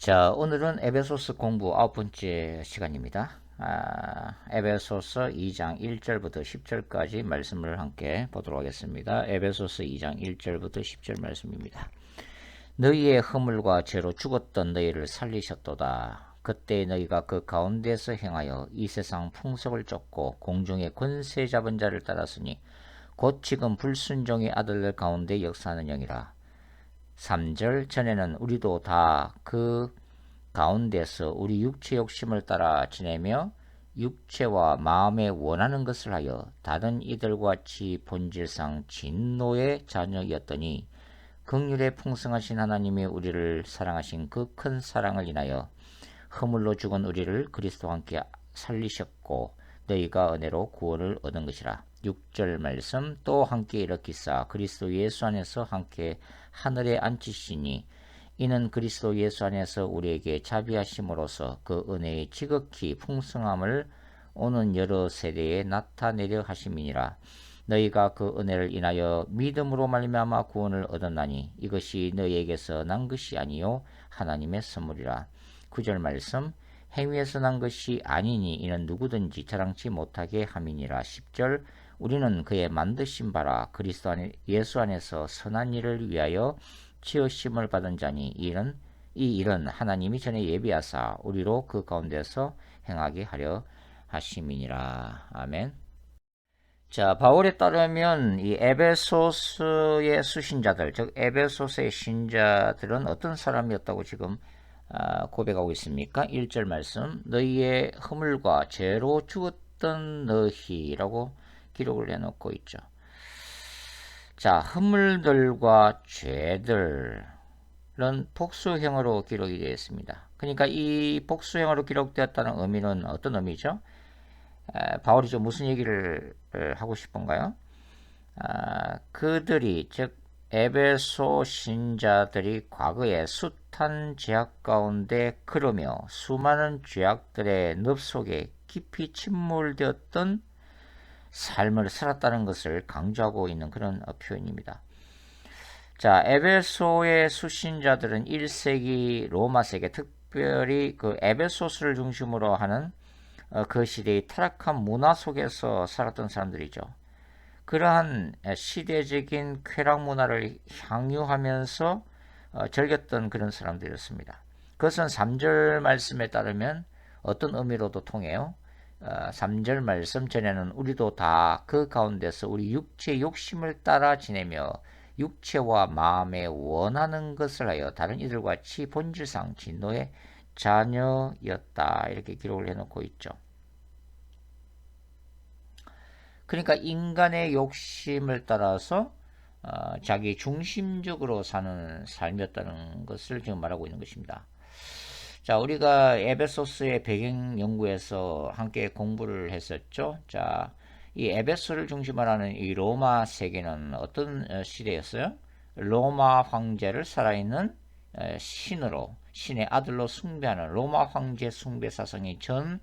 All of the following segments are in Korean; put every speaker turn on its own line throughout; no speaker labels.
자, 오늘은 에베소스 공부 9번째 시간입니다. 에베소서 2장 1절부터 10절까지 말씀을 함께 보도록 하겠습니다. 에베소서 2장 1절부터 10절 말씀입니다. 너희의 허물과 죄로 죽었던 너희를 살리셨도다. 그때 너희가 그 가운데서 행하여 이 세상 풍속을 쫓고 공중의 권세 잡은 자를 따랐으니 곧 지금 불순종의 아들들 가운데 역사하는 영이라. 3절 전에는 우리도 다 그 가운데서 우리 육체 욕심을 따라 지내며 육체와 마음에 원하는 것을 하여 다른 이들과 같이 본질상 진노의 자녀였더니 긍휼에 풍성하신 하나님이 우리를 사랑하신 그 큰 사랑을 인하여 허물로 죽은 우리를 그리스도와 함께 살리셨고 너희가 은혜로 구원을 얻은 것이라. 6절 말씀 또 함께 일으키사 그리스도 예수 안에서 함께 하늘에 앉히시니 이는 그리스도 예수 안에서 우리에게 자비하심으로써 그 은혜의 지극히 풍성함을 오는 여러 세대에 나타내려 하심이니라. 너희가 그 은혜를 인하여 믿음으로 말미암아 구원을 얻었나니 이것이 너희에게서 난 것이 아니요 하나님의 선물이라. 9절 말씀 행위에서 난 것이 아니니 이는 누구든지 자랑치 못하게 함이니라. 10절 우리는 그의 만드신 바라 그리스도 예수 안에서 선한 일을 위하여 지으심을 받은 자니 이 일은 하나님이 전에 예비하사 우리로 그 가운데서 행하게 하려 하심이니라. 아멘. 자, 바울에 따르면 이 에베소스의 수신자들, 즉 에베소스의 신자들은 어떤 사람이었다고 지금 고백하고 있습니까? 1절 말씀 너희의 허물과 죄로 죽었던 너희라고 기록을 해놓고 있죠. 자, 허물들과 죄들은 복수형으로 기록이 되어 있습니다. 그러니까 이 복수형으로 기록되었다는 의미는 어떤 의미죠? 바울이 좀 무슨 얘기를 하고 싶은가요? 그들이 즉 에베소 신자들이 과거에 숱한 죄악 가운데 걸으며 수많은 죄악들의 늪 속에 깊이 침몰되었던 삶을 살았다는 것을 강조하고 있는 그런 표현입니다. 자, 에베소의 수신자들은 1세기 로마 세계, 특별히 그 에베소스를 중심으로 하는 그 시대의 타락한 문화 속에서 살았던 사람들이죠. 그러한 시대적인 쾌락 문화를 향유하면서 즐겼던 그런 사람들이었습니다. 그것은 3절 말씀에 따르면 어떤 의미로도 통해요. 3절 말씀 전에는 우리도 다 그 가운데서 우리 육체의 욕심을 따라 지내며 육체와 마음에 원하는 것을 하여 다른 이들과 같이 본질상 진노의 자녀였다. 이렇게 기록을 해놓고 있죠. 그러니까 인간의 욕심을 따라서 자기 중심적으로 사는 삶이었다는 것을 지금 말하고 있는 것입니다. 자, 우리가 에베소스의 배경 연구에서 함께 공부를 했었죠. 자, 이 에베소를 중심으로 하는 이 로마 세계는 어떤 시대였어요? 로마 황제를 살아있는 신으로, 신의 아들로 숭배하는 로마 황제 숭배 사상이 전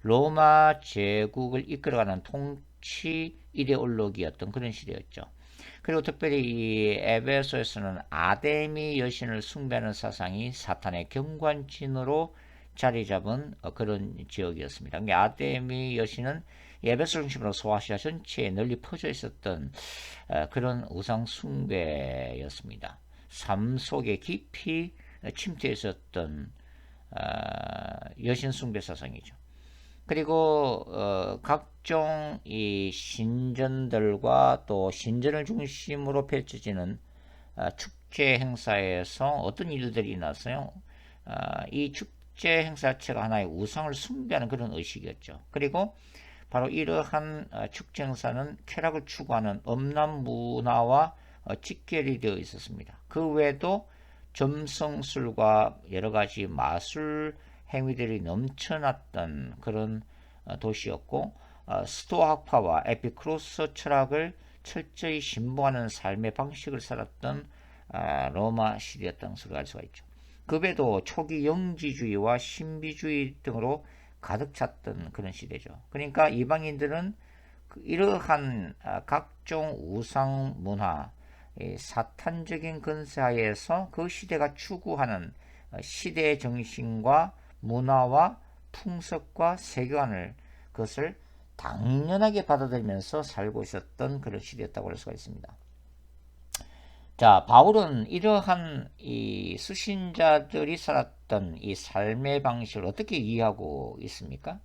로마 제국을 이끌어가는 통치 이데올로기였던 그런 시대였죠. 그리고 특별히 이 에베소에서는 아데미 여신을 숭배하는 사상이 사탄의 경관진으로 자리 잡은 그런 지역이었습니다. 그러니까 아데미 여신은 에베소 중심으로 소아시아 전체에 널리 퍼져 있었던 그런 우상 숭배였습니다. 삶 속에 깊이 침투해 있었던 여신 숭배 사상이죠. 그리고 각종 이 신전들과 또 신전을 중심으로 펼쳐지는 축제 행사에서 어떤 일들이 일어났어요? 이 축제 행사 자체가 하나의 우상을 숭배하는 그런 의식이었죠. 그리고 바로 이러한 축제 행사는 쾌락을 추구하는 음란 문화와 직결이 되어 있었습니다. 그 외에도 점성술과 여러 가지 마술 행위들이 넘쳐났던 그런 도시였고 스토아학파와 에피크로스 철학을 철저히 신봉하는 삶의 방식을 살았던 로마 시대였던 것으로 알 수가 있죠. 그 외에도 초기 영지주의와 신비주의 등으로 가득 찼던 그런 시대죠. 그러니까 이방인들은 이러한 각종 우상 문화, 사탄적인 근세하에서 그 시대가 추구하는 시대의 정신과 문화와 풍습과 세계관을 그것을 당연하게 받아들이면서 살고 있었던 그런 시대였다고 할 수가 있습니다. 자, 바울은 이러한 이 수신자들이 살았던 이 삶의 방식을 어떻게 이해하고 있습니까?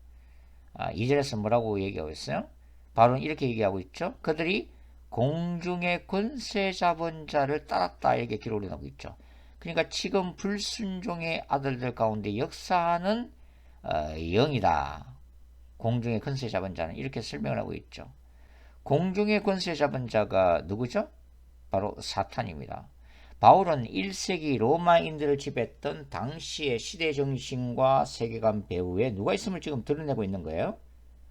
2절에서 뭐라고 얘기하고 있어요? 바울은 이렇게 얘기하고 있죠. 그들이 공중의 권세 잡은 자를 따랐다 이렇게 기록을 하고 있죠. 그러니까 지금 불순종의 아들들 가운데 역사하는 영이다. 공중의 권세 잡은 자는 이렇게 설명을 하고 있죠. 공중의 권세 잡은 자가 누구죠? 바로 사탄입니다. 바울은 1세기 로마인들을 지배했던 당시의 시대 정신과 세계관 배후에 누가 있음을 지금 드러내고 있는 거예요.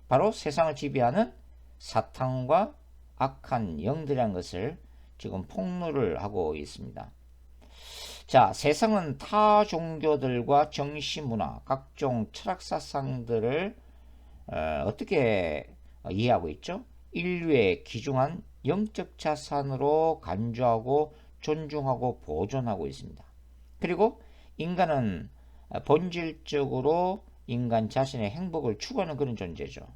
바로 세상을 지배하는 사탄과 악한 영들이라는 것을 지금 폭로를 하고 있습니다. 자, 세상은 타 종교들과 정신문화, 각종 철학사상들을 어떻게 이해하고 있죠? 인류의 귀중한 영적 자산으로 간주하고 존중하고 보존하고 있습니다. 그리고 인간은 본질적으로 인간 자신의 행복을 추구하는 그런 존재죠.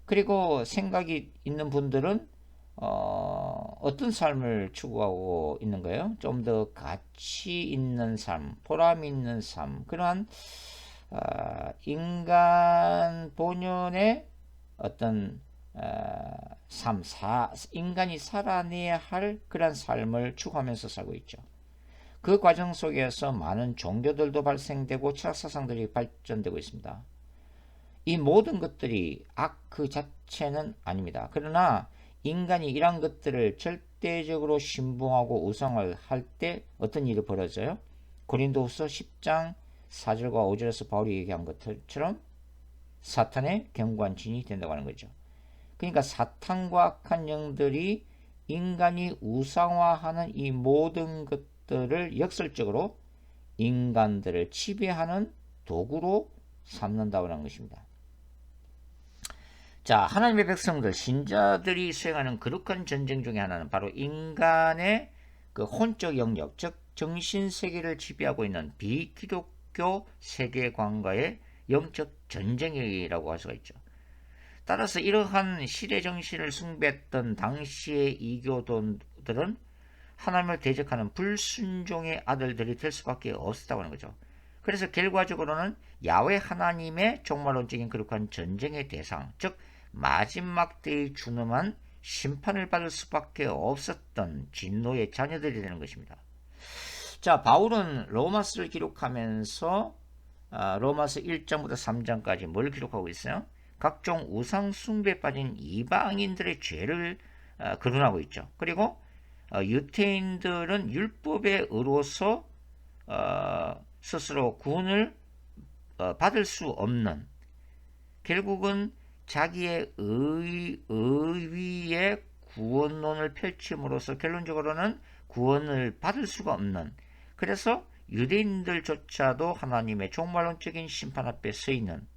그리고 생각이 있는 분들은 어떤 삶을 추구하고 있는 거예요? 좀 더 가치 있는 삶, 보람 있는 삶, 그러한 인간 본연의 어떤 삶, 인간이 살아내야 할 그런 삶을 추구하면서 살고 있죠. 그 과정 속에서 많은 종교들도 발생되고 철학사상들이 발전되고 있습니다. 이 모든 것들이 악 그 자체는 아닙니다. 그러나 인간이 이러한 것들을 절대적으로 신봉하고 우상을 할 때 어떤 일이 벌어져요? 고린도후서 10장 4절과 5절에서 바울이 얘기한 것처럼 사탄의 견고한 진이 된다고 하는 거죠. 그러니까 사탄과 악한 영들이 인간이 우상화하는 이 모든 것들을 역설적으로 인간들을 지배하는 도구로 삼는다고 하는 것입니다. 자, 하나님의 백성들, 신자들이 수행하는 거룩한 전쟁 중에 하나는 바로 인간의 그 혼적 영역, 즉 정신세계를 지배하고 있는 비기독교 세계관과의 영적 전쟁이라고 할 수가 있죠. 따라서 이러한 시대 정신을 숭배했던 당시의 이교도들은 하나님을 대적하는 불순종의 아들들이 될 수밖에 없었다고 하는 거죠. 그래서 결과적으로는 야훼 하나님의 종말론적인 거룩한 전쟁의 대상, 즉 마지막 때에 준엄한 심판을 받을 수밖에 없었던 진노의 자녀들이 되는 것입니다. 자, 바울은 로마서를 기록하면서 로마서 1장부터 3장까지 뭘 기록하고 있어요? 각종 우상 숭배에 빠진 이방인들의 죄를 거론하고 있죠. 그리고 유대인들은 율법에 의로서 스스로 구원을 받을 수 없는, 결국은 자기의 의위의 구원론을 펼침으로써 결론적으로는 구원을 받을 수가 없는, 그래서 유대인들조차도 하나님의 종말론적인 심판 앞에 서 있는,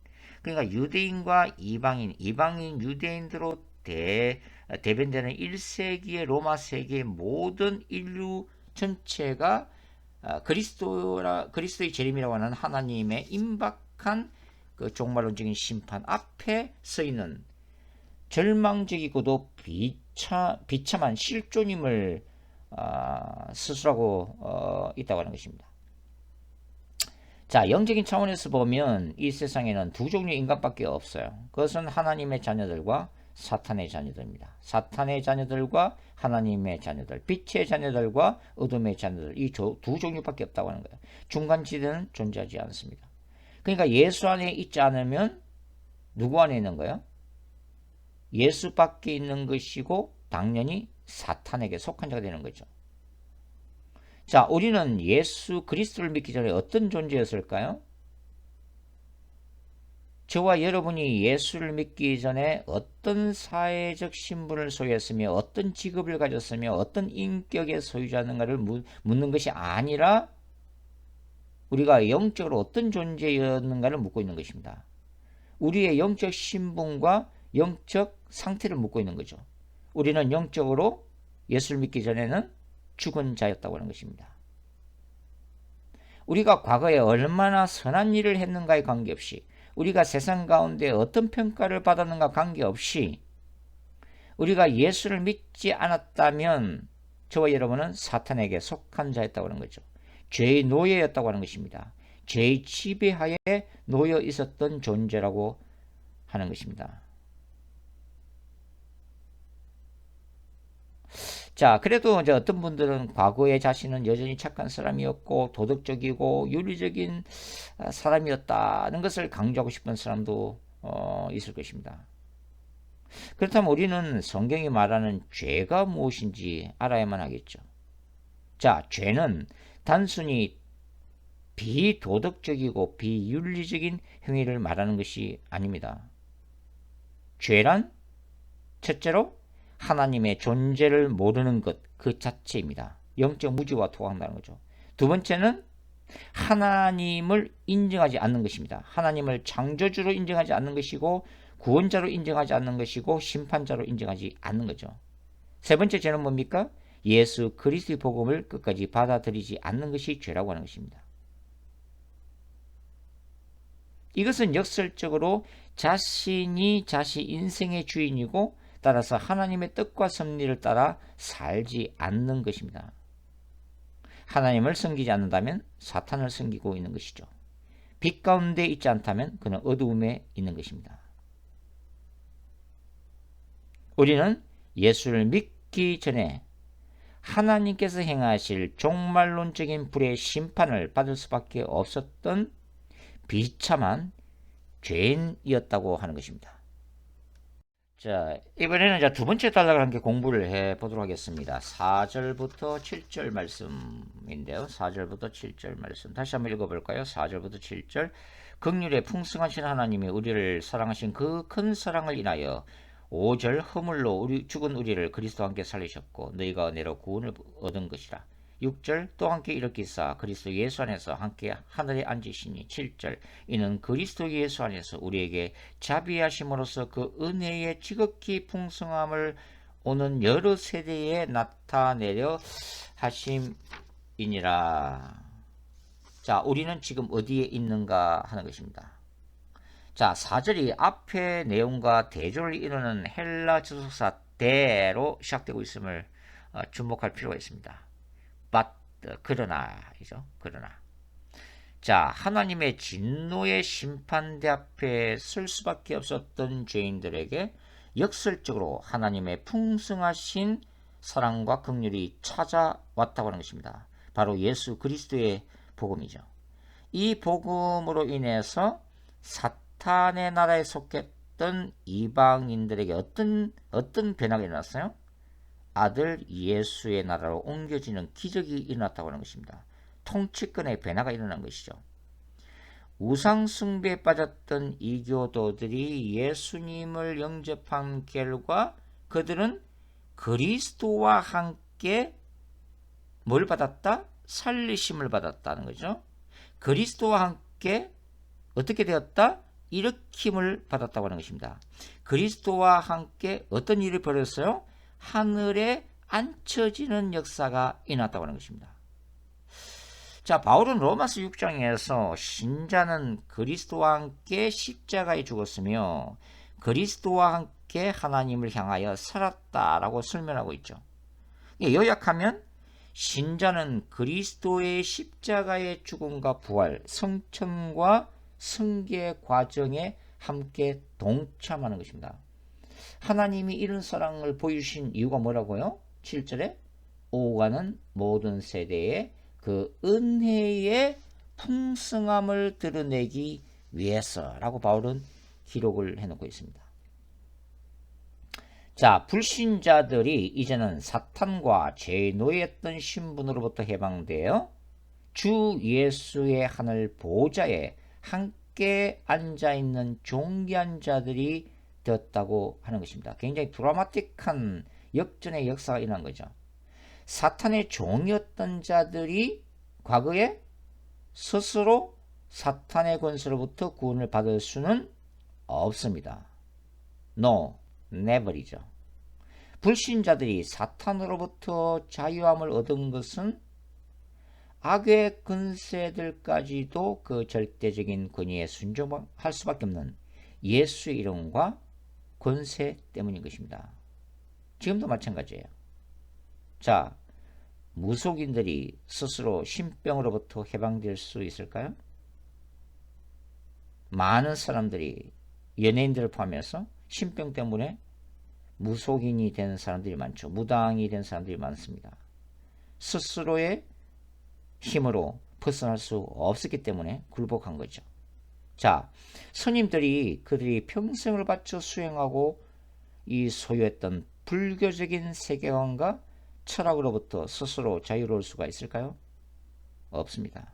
그러니까 유대인과 이방인, 유대인들로 대변되는 1세기의 로마 세계의 모든 인류 전체가 그리스도의 재림이라고 하는 하나님의 임박한 그 종말론적인 심판 앞에 서 있는 절망적이고도 비참한 실존임을 스스로하고 있다고 하는 것입니다. 자, 영적인 차원에서 보면 이 세상에는 두 종류의 인간밖에 없어요. 그것은 하나님의 자녀들과 사탄의 자녀들입니다. 사탄의 자녀들과 하나님의 자녀들, 빛의 자녀들과 어둠의 자녀들, 이 두 종류밖에 없다고 하는 거예요. 중간지대는 존재하지 않습니다. 그러니까 예수 안에 있지 않으면 누구 안에 있는 거예요? 예수 밖에 있는 것이고 당연히 사탄에게 속한 자가 되는 거죠. 자, 우리는 예수 그리스도를 믿기 전에 어떤 존재였을까요? 저와 여러분이 예수를 믿기 전에 어떤 사회적 신분을 소유했으며 어떤 직업을 가졌으며 어떤 인격의 소유자인가를 묻는 것이 아니라 우리가 영적으로 어떤 존재였는가를 묻고 있는 것입니다. 우리의 영적 신분과 영적 상태를 묻고 있는 거죠. 우리는 영적으로 예수를 믿기 전에는 죽은 자였다고 하는 것입니다. 우리가 과거에 얼마나 선한 일을 했는가에 관계없이, 우리가 세상 가운데 어떤 평가를 받았는가 관계없이 우리가 예수를 믿지 않았다면 저와 여러분은 사탄에게 속한 자였다고 하는 거죠. 죄의 노예였다고 하는 것입니다. 죄의 지배하에 놓여 있었던 존재라고 하는 것입니다. 자, 그래도 이제 어떤 분들은 과거의 자신은 여전히 착한 사람이었고 도덕적이고 윤리적인 사람이었다는 것을 강조하고 싶은 사람도 있을 것입니다. 그렇다면 우리는 성경이 말하는 죄가 무엇인지 알아야만 하겠죠. 자, 죄는 단순히 비도덕적이고 비윤리적인 행위를 말하는 것이 아닙니다. 죄란 첫째로 하나님의 존재를 모르는 것 그 자체입니다. 영적 무지와 토한다는 거죠. 두 번째는 하나님을 인정하지 않는 것입니다. 하나님을 창조주로 인정하지 않는 것이고 구원자로 인정하지 않는 것이고 심판자로 인정하지 않는 거죠. 세 번째 죄는 뭡니까? 예수 그리스도의 복음을 끝까지 받아들이지 않는 것이 죄라고 하는 것입니다. 이것은 역설적으로 자신이 자신 인생의 주인이고 따라서 하나님의 뜻과 섭리를 따라 살지 않는 것입니다. 하나님을 섬기지 않는다면 사탄을 섬기고 있는 것이죠. 빛 가운데 있지 않다면 그는 어두움에 있는 것입니다. 우리는 예수를 믿기 전에 하나님께서 행하실 종말론적인 불의 심판을 받을 수밖에 없었던 비참한 죄인이었다고 하는 것입니다. 자, 이번에는 두 번째 단락을 함께 공부를 해 보도록 하겠습니다. 4절부터 7절 말씀인데요. 4절부터 7절 말씀. 다시 한번 읽어볼까요? 4절부터 7절. 긍휼에 풍성하신 하나님이 우리를 사랑하신 그 큰 사랑을 인하여 5절 허물로 죽은 우리를 그리스도와 함께 살리셨고 너희가 은혜로 구원을 얻은 것이라. 6절 또 함께 일으키사 그리스도 예수 안에서 함께 하늘에 앉으시니. 7절 이는 그리스도 예수 안에서 우리에게 자비하심으로써 그 은혜의 지극히 풍성함을 오는 여러 세대에 나타내려 하심이니라. 자, 우리는 지금 어디에 있는가 하는 것입니다. 자, 4절이 앞의 내용과 대조를 이루는 헬라 주석사 대로 시작되고 있음을 주목할 필요가 있습니다. but, 그러나이죠. 그러나. 자, 하나님의 진노의 심판대 앞에 설 수밖에 없었던 죄인들에게 역설적으로 하나님의 풍성하신 사랑과 긍휼이 찾아왔다고 하는 것입니다. 바로 예수 그리스도의 복음이죠. 이 복음으로 인해서 사탄의 나라에 속했던 이방인들에게 어떤 변화가 일어났어요? 아들 예수의 나라로 옮겨지는 기적이 일어났다고 하는 것입니다. 통치권의 변화가 일어난 것이죠. 우상 숭배에 빠졌던 이교도들이 예수님을 영접한 결과 그들은 그리스도와 함께 뭘 받았다? 살리심을 받았다는 거죠. 그리스도와 함께 어떻게 되었다? 일으킴을 받았다고 하는 것입니다. 그리스도와 함께 어떤 일이 벌어졌어요? 하늘에 앉혀지는 역사가 일어났다고 하는 것입니다. 자, 바울은 로마서 6장에서 신자는 그리스도와 함께 십자가에 죽었으며 그리스도와 함께 하나님을 향하여 살았다라고 설명하고 있죠. 요약하면 신자는 그리스도의 십자가의 죽음과 부활, 성천과 승계 과정에 함께 동참하는 것입니다. 하나님이 이런 사랑을 보여주신 이유가 뭐라고요? 7절에 오가는 모든 세대에 그 은혜의 풍성함을 드러내기 위해서라고 바울은 기록을 해놓고 있습니다. 자, 불신자들이 이제는 사탄과 죄의 노예였던 신분으로부터 해방되어 주 예수의 하늘 보좌에 함께 앉아있는 존귀한 자들이 되었다고 하는 것입니다. 굉장히 드라마틱한 역전의 역사가 일어난 거죠. 사탄의 종이었던 자들이 과거에 스스로 사탄의 권세로부터 구원을 받을 수는 없습니다. No, never이죠. 불신자들이 사탄으로부터 자유함을 얻은 것은 악의 권세들까지도 그 절대적인 권위에 순종할 수밖에 없는 예수의 이름과 권세 때문인 것입니다. 지금도 마찬가지예요. 자, 무속인들이 스스로 신병으로부터 해방될 수 있을까요? 많은 사람들이, 연예인들을 포함해서 신병 때문에 무속인이 된 사람들이 많죠. 무당이 된 사람들이 많습니다. 스스로의 힘으로 벗어날 수 없었기 때문에 굴복한 거죠. 자, 스님들이 그들이 평생을 바쳐 수행하고 이 소유했던 불교적인 세계관과 철학으로부터 스스로 자유로울 수가 있을까요? 없습니다.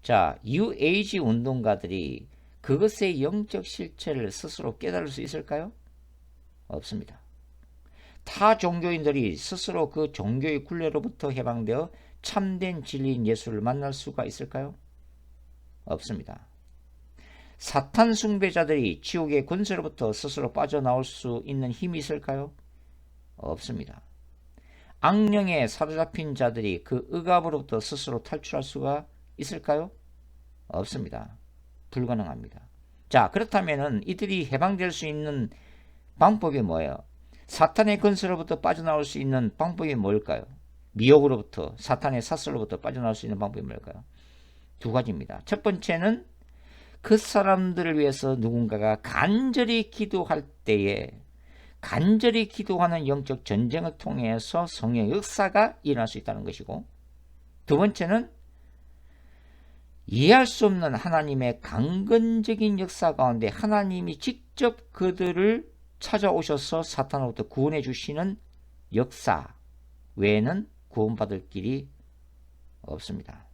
자, 뉴에이지 운동가들이 그것의 영적 실체를 스스로 깨달을 수 있을까요? 없습니다. 타 종교인들이 스스로 그 종교의 굴레로부터 해방되어 참된 진리인 예수를 만날 수가 있을까요? 없습니다. 사탄 숭배자들이 지옥의 권세로부터 스스로 빠져나올 수 있는 힘이 있을까요? 없습니다. 악령에 사로잡힌 자들이 그 억압으로부터 스스로 탈출할 수가 있을까요? 없습니다. 불가능합니다. 자, 그렇다면 이들이 해방될 수 있는 방법이 뭐예요? 사탄의 권세로부터 빠져나올 수 있는 방법이 뭘까요? 미혹으로부터, 사탄의 사슬로부터 빠져나올 수 있는 방법이 뭘까요? 두 가지입니다. 첫 번째는 그 사람들을 위해서 누군가가 간절히 기도할 때에 간절히 기도하는 영적 전쟁을 통해서 성령의 역사가 일어날 수 있다는 것이고, 두 번째는 이해할 수 없는 하나님의 강건적인 역사 가운데 하나님이 직접 그들을 찾아오셔서 사탄으로부터 구원해 주시는 역사 외에는 구원받을 길이 없습니다.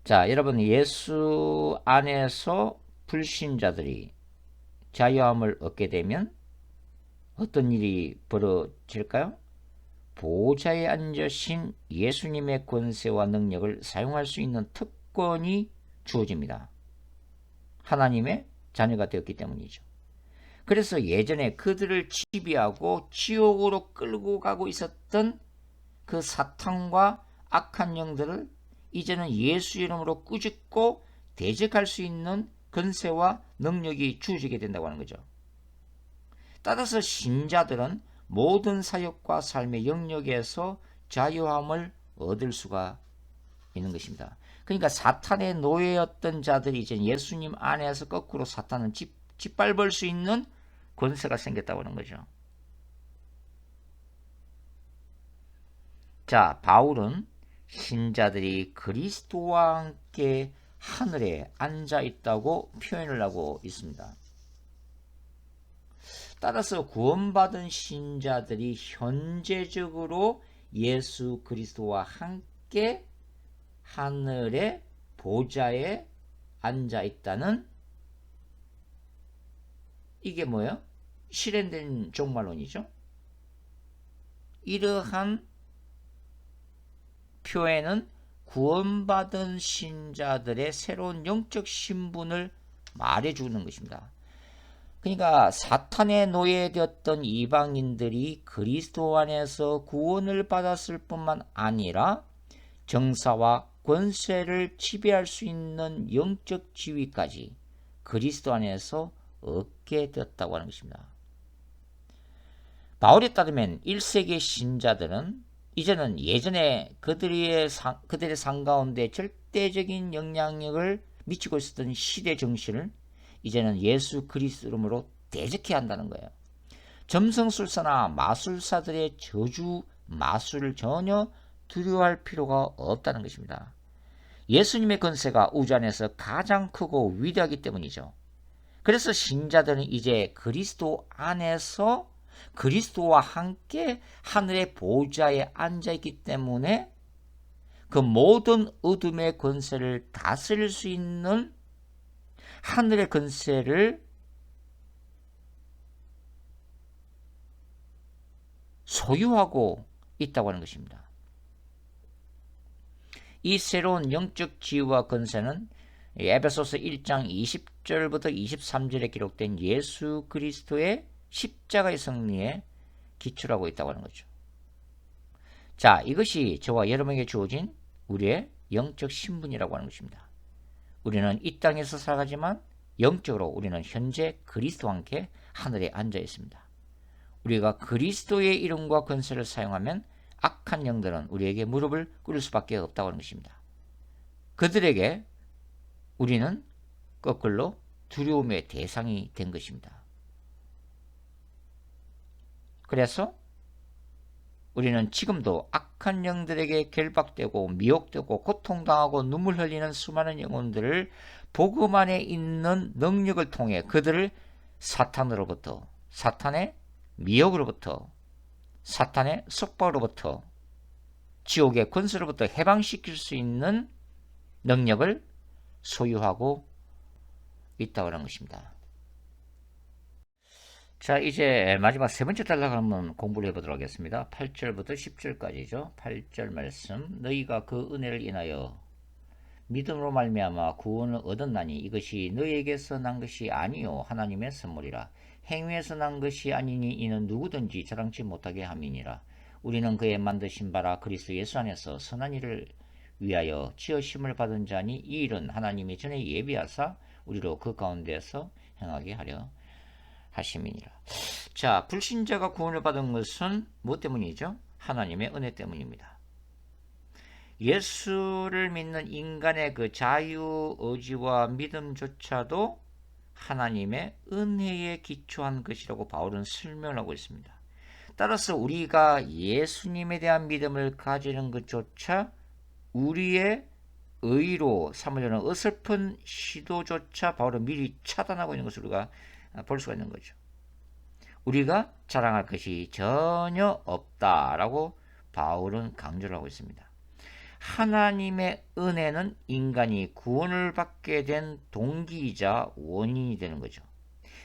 자, 여러분, 예수 안에서 불신자들이 자유함을 얻게 되면 어떤 일이 벌어질까요? 보좌에 앉으신 예수님의 권세와 능력을 사용할 수 있는 특권이 주어집니다. 하나님의 자녀가 되었기 때문이죠. 그래서 예전에 그들을 지배하고 지옥으로 끌고 가고 있었던 그 사탄과 악한 영들을 이제는 예수 이름으로 꾸짖고 대적할 수 있는 권세와 능력이 주어지게 된다고 하는 거죠. 따라서 신자들은 모든 사역과 삶의 영역에서 자유함을 얻을 수가 있는 것입니다. 그러니까 사탄의 노예였던 자들이 이제 예수님 안에서 거꾸로 사탄을 짓밟을 수 있는 권세가 생겼다고 하는 거죠. 자, 바울은 신자들이 그리스도와 함께 하늘에 앉아 있다고 표현을 하고 있습니다. 따라서 구원받은 신자들이 현재적으로 예수 그리스도와 함께 하늘의 보좌에 앉아 있다는, 이게 뭐예요? 실현된 종말론이죠. 이러한 표현은 구원받은 신자들의 새로운 영적 신분을 말해주는 것입니다. 그러니까 사탄의 노예되었던 이방인들이 그리스도 안에서 구원을 받았을 뿐만 아니라 정사와 권세를 지배할 수 있는 영적 지위까지 그리스도 안에서 얻게 되었다고 하는 것입니다. 바울에 따르면 1세기 신자들은 이제는 예전에 그들의 삶 가운데 절대적인 영향력을 미치고 있었던 시대 정신을 이제는 예수 그리스도 이름으로 대적해야 한다는 거예요. 점성술사나 마술사들의 저주 마술을 전혀 두려워할 필요가 없다는 것입니다. 예수님의 권세가 우주 안에서 가장 크고 위대하기 때문이죠. 그래서 신자들은 이제 그리스도 안에서 그리스도와 함께 하늘의 보좌에 앉아있기 때문에 그 모든 어둠의 권세를 다스릴 수 있는 하늘의 권세를 소유하고 있다고 하는 것입니다. 이 새로운 영적 지위와 권세는 에베소서 1장 20절부터 23절에 기록된 예수 그리스도의 십자가의 승리에 기초라고 있다고 하는 거죠. 자, 이것이 저와 여러분에게 주어진 우리의 영적 신분이라고 하는 것입니다. 우리는 이 땅에서 살아가지만 영적으로 우리는 현재 그리스도와 함께 하늘에 앉아 있습니다. 우리가 그리스도의 이름과 권세를 사용하면 악한 영들은 우리에게 무릎을 꿇을 수밖에 없다고 하는 것입니다. 그들에게 우리는 거꾸로 두려움의 대상이 된 것입니다. 그래서 우리는 지금도 악한 영들에게 결박되고 미혹되고 고통당하고 눈물 흘리는 수많은 영혼들을 복음 안에 있는 능력을 통해 그들을 사탄으로부터, 사탄의 미혹으로부터, 사탄의 속박으로부터, 지옥의 권세로부터 해방시킬 수 있는 능력을 소유하고 있다고 하는 것입니다. 자, 이제 마지막 세 번째 단락 한번 공부를 해보도록 하겠습니다. 8절부터 10절까지죠. 8절 말씀. 너희가 그 은혜를 인하여 믿음으로 말미암아 구원을 얻었나니 이것이 너희에게서 난 것이 아니요 하나님의 선물이라. 행위에서 난 것이 아니니 이는 누구든지 자랑치 못하게 함이니라. 우리는 그의 만드신 바라 그리스도 예수 안에서 선한 일을 위하여 지으심을 받은 자니 이 일은 하나님이 전에 예비하사 우리로 그 가운데서 행하게 하려 하심이니라. 자, 불신자가 구원을 받은 것은 무엇 때문이죠? 하나님의 은혜 때문입니다. 예수를 믿는 인간의 그 자유 의지와 믿음조차도 하나님의 은혜에 기초한 것이라고 바울은 설명을 하고 있습니다. 따라서 우리가 예수님에 대한 믿음을 가지는 것조차 우리의 의로 삼으려는 어설픈 시도조차 바울은 미리 차단하고 있는 것을 우리가 볼 수가 있는 거죠. 우리가 자랑할 것이 전혀 없다라고 바울은 강조를 하고 있습니다. 하나님의 은혜는 인간이 구원을 받게 된 동기이자 원인이 되는 거죠.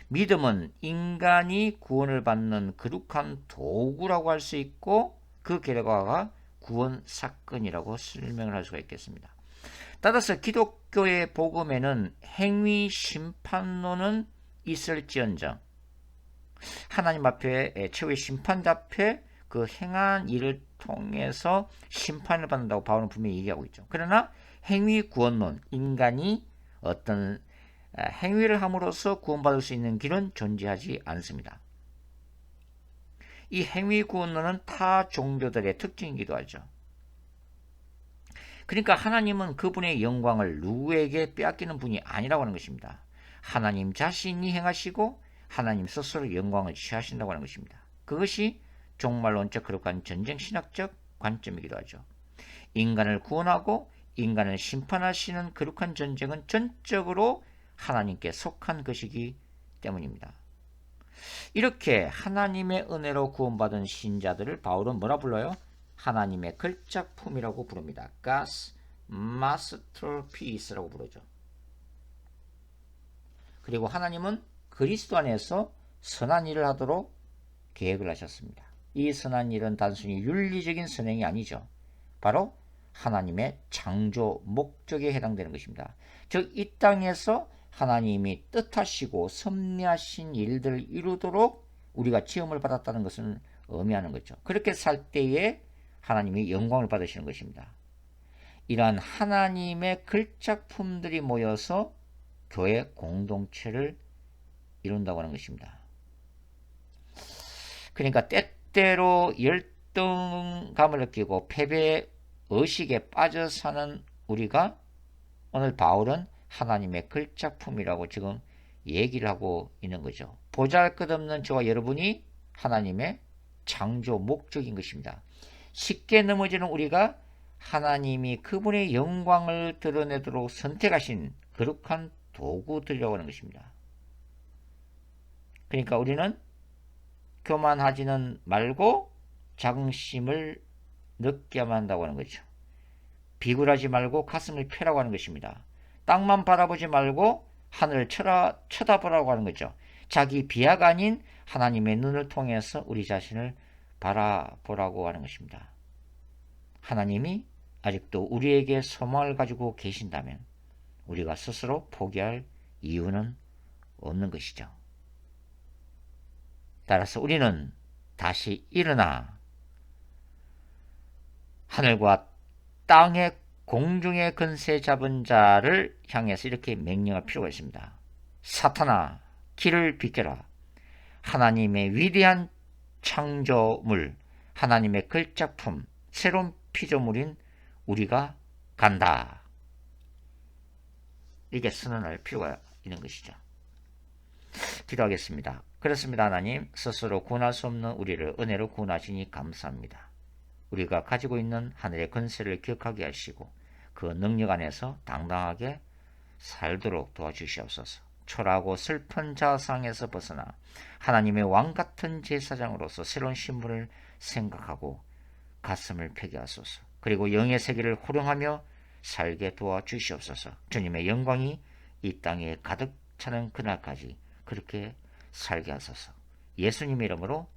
믿음은 인간이 구원을 받는 거룩한 도구라고 할 수 있고 그 결과가 구원 사건이라고 설명을 할 수가 있겠습니다. 따라서 기독교의 복음에는 행위 심판론은 있을지언정 하나님 앞에 최후의 심판자 앞에 그 행한 일을 통해서 심판을 받는다고 바울은 분명히 얘기하고 있죠. 그러나 행위 구원론, 인간이 어떤 행위를 함으로써 구원받을 수 있는 길은 존재하지 않습니다. 이 행위 구원론은 타 종교들의 특징이기도 하죠. 그러니까 하나님은 그분의 영광을 누구에게 빼앗기는 분이 아니라고 하는 것입니다. 하나님 자신이 행하시고 하나님 스스로 영광을 취하신다고 하는 것입니다. 그것이 종말론적 거룩한 전쟁 신학적 관점이기도 하죠. 인간을 구원하고 인간을 심판하시는 거룩한 전쟁은 전적으로 하나님께 속한 것이기 때문입니다. 이렇게 하나님의 은혜로 구원받은 신자들을 바울은 뭐라 불러요? 하나님의 걸작품이라고 부릅니다. God's masterpiece라고 부르죠. 그리고 하나님은 그리스도 안에서 선한 일을 하도록 계획을 하셨습니다. 이 선한 일은 단순히 윤리적인 선행이 아니죠. 바로 하나님의 창조 목적에 해당되는 것입니다. 즉, 이 땅에서 하나님이 뜻하시고 섭리하신 일들을 이루도록 우리가 지음을 받았다는 것을 의미하는 거죠. 그렇게 살 때에 하나님이 영광을 받으시는 것입니다. 이러한 하나님의 걸작품들이 모여서 교회 공동체를 이룬다고 하는 것입니다. 그러니까 때때로 열등감을 느끼고 패배 의식에 빠져 사는 우리가 오늘 바울은 하나님의 걸작품이라고 지금 얘기를 하고 있는 거죠. 보잘것없는 저와 여러분이 하나님의 창조 목적인 것입니다. 쉽게 넘어지는 우리가 하나님이 그분의 영광을 드러내도록 선택하신 거룩한 도구들이라고 하는 것입니다. 그러니까 우리는 교만하지는 말고 자긍심을 느껴야만 한다고 하는 거죠. 비굴하지 말고 가슴을 펴라고 하는 것입니다. 땅만 바라보지 말고 하늘을 쳐다보라고 하는 거죠. 자기 비하가 아닌 하나님의 눈을 통해서 우리 자신을 바라보라고 하는 것입니다. 하나님이 아직도 우리에게 소망을 가지고 계신다면 우리가 스스로 포기할 이유는 없는 것이죠. 따라서 우리는 다시 일어나 하늘과 땅의 공중의 근세 잡은 자를 향해서 이렇게 명령할 필요가 있습니다. 사탄아, 길을 비켜라. 하나님의 위대한 창조물, 하나님의 걸작품, 새로운 피조물인 우리가 간다. 이게 선언할 필요가 있는 것이죠. 기도하겠습니다. 그렇습니다. 하나님, 스스로 구원할 수 없는 우리를 은혜로 구원하시니 감사합니다. 우리가 가지고 있는 하늘의 권세를 기억하게 하시고 그 능력 안에서 당당하게 살도록 도와주시옵소서. 초라하고 슬픈 자상에서 벗어나 하나님의 왕같은 제사장으로서 새로운 신분을 생각하고 가슴을 펴게 하소서. 그리고 영의 세계를 호령하며 살게 도와주시옵소서. 주님의 영광이 이 땅에 가득 차는 그날까지 그렇게 살게 하소서. 예수님의 이름으로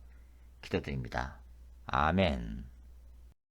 기도드립니다. 아멘.